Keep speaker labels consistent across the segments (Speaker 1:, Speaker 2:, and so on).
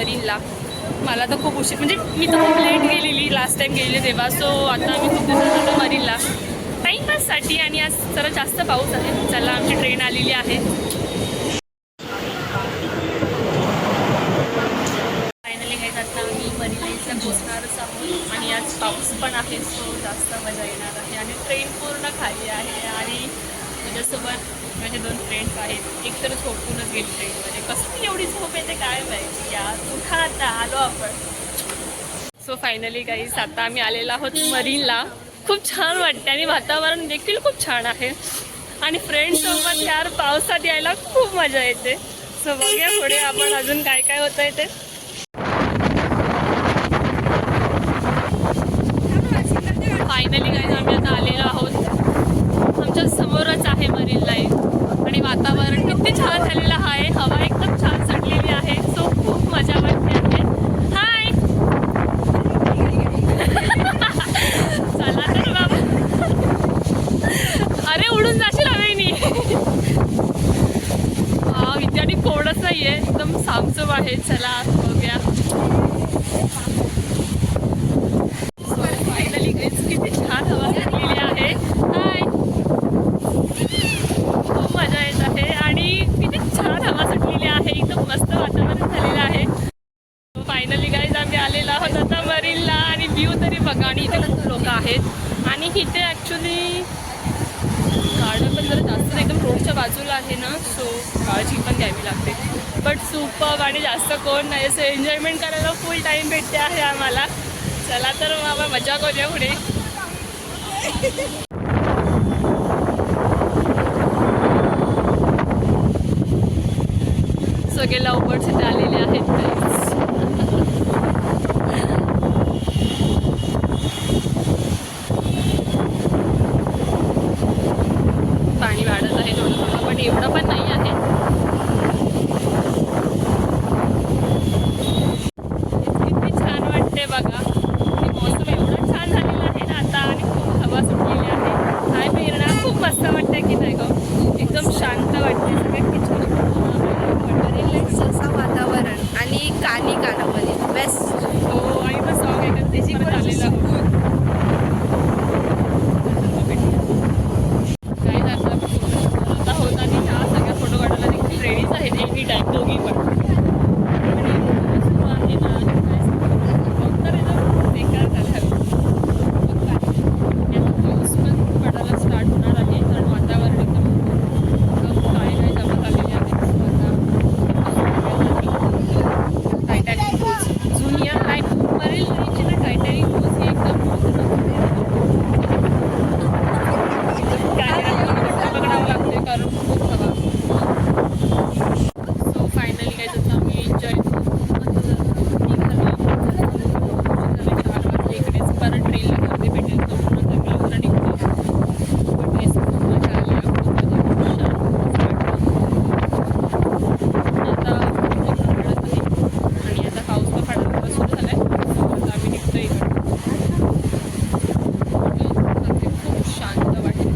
Speaker 1: मरीनला. मला तर खूप उशीर, म्हणजे मी तर खूप लेट गेलेली लास्ट टाइम गेलेली तेव्हा. सो आता मी खूप दिवसात जातो मरीनला टाईमपाससाठी. आणि आज जरा जास्त पाऊस आहे. चला आमची ट्रेन आलेली आहे. फायनली काही आता आम्ही मरीनला पोचणारच आहोत. आणि आज पाऊस पण आहे, सो जास्त मजा येणार आहे. आणि ट्रेन पूर्ण खाली आहे. आणि माझ्यासोबत माझे 2 फ्रेंड्स आहेत. एक तर झोपूनच गेली ट्रेनमध्ये. कसं एवढी झोप येते काय माहिती यार. उठा आता, आलो आपण. सो फायनली गाईज आता आम्ही आलेलो आहोत मरीनला. खूप छान वाटते आणि वातावरण देखील खूप छान आहे. आणि फ्रेंड्ससोबत यार पावसात यायला खूप मजा येते. सो बघूया पुढे आपण अजून काय काय होतं आहे ते. फायनली गाईज आम्ही आता आलेलो आहोत. आमच्या समोरच आहे मरीन लाईन. आणि वातावरण किती छान झालेलं आहे. हवा एकदम छान सुटलेली आहे. सो खूप मजा वाटते आहे. हाय चला तर बाबा. अरे उडून जाशील हवेनी. विद्यार्थी कोणच नाही आहे, एकदम सामसूम आहे. चला बघूया. फायनली किती छान हवा सुटलेली आहे. हाय खूप मजा येत आहे. आणि किती छान हवा सुटलेली आहे. एकदम मस्त वातावरण झालेलं आहे. फायनली गाईज आम्ही आलेलो आहोत आता मरीनला. आणि व्ह्यू तरी बघा. आणि इथे खूप लोक आहेत. आणि इथे ॲक्च्युली गार्डन पण जरा जास्त एकदम रोडच्या बाजूला आहे ना, सो काळजी पण घ्यावी लागते. But superb. आणि जास्त कोण नाही, असं एन्जॉयमेंट करायला फुल टाईम भेटते आहे आम्हाला. चला तर बाबा मजा करूया पुढे. सगळे लवकरच इथे आलेले आहेत. पाणी वाढत आहे थोडं थोडं, पण एवढं पण नाही आहे. किती छान वाटते बघा. मौसम एवढं छान झालेलं आहे ना आता. आणि खूप हवा सुटलेली आहे. काय फिरणं खूप मस्त वाटते की नाही गं. एकदम शांत वाटते. सगळ्यात
Speaker 2: असं वातावरण आणि कानी कानामध्ये बेस्ट.
Speaker 1: हो. आणि मग सॉंग ऐकत त्याची परत आलेलं आहोत. काय झालं आता होत. आणि ह्या सगळ्या फोटो काढायला देखील रेडीच आहेत एनी टाईम दोघी पण. आणि सुरू आहे ना तर एकदम बेकार झालं. पाऊस पण पडायला स्टार्ट होणार आहे. कारण वातावरण एकदम काय काय जमा झालेले आहेत. टायटॅनिक क्रूज जुनी आहे. मरीन लाईनची ना टायटॅनिक क्रूज ही एकदम बघावं लागते कारण खूप हवा. सो फायनली काय जातं आम्ही एन्जॉय 4 वाजता इकडेच परत ट्रेनला गर्दी भेटेल. तोपर्यंत मी लवकर निघतो. पण ड्रेस खूप मजा आली. खूप मजा आता पडत आहे. आणि आता पाऊस पण पडायला सुरू झाला आहे. आता आम्ही निघतो इकडे. खूप शांत वाटते.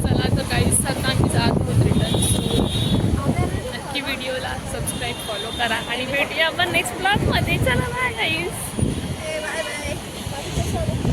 Speaker 1: चला तर काही सकाळी जात होत रिटर्न. नक्की व्हिडिओला सबस्क्राईब फॉलो करा. आणि भेटूया आपण नेक्स्ट ब्लॉगमध्ये. चला बाय गाईज.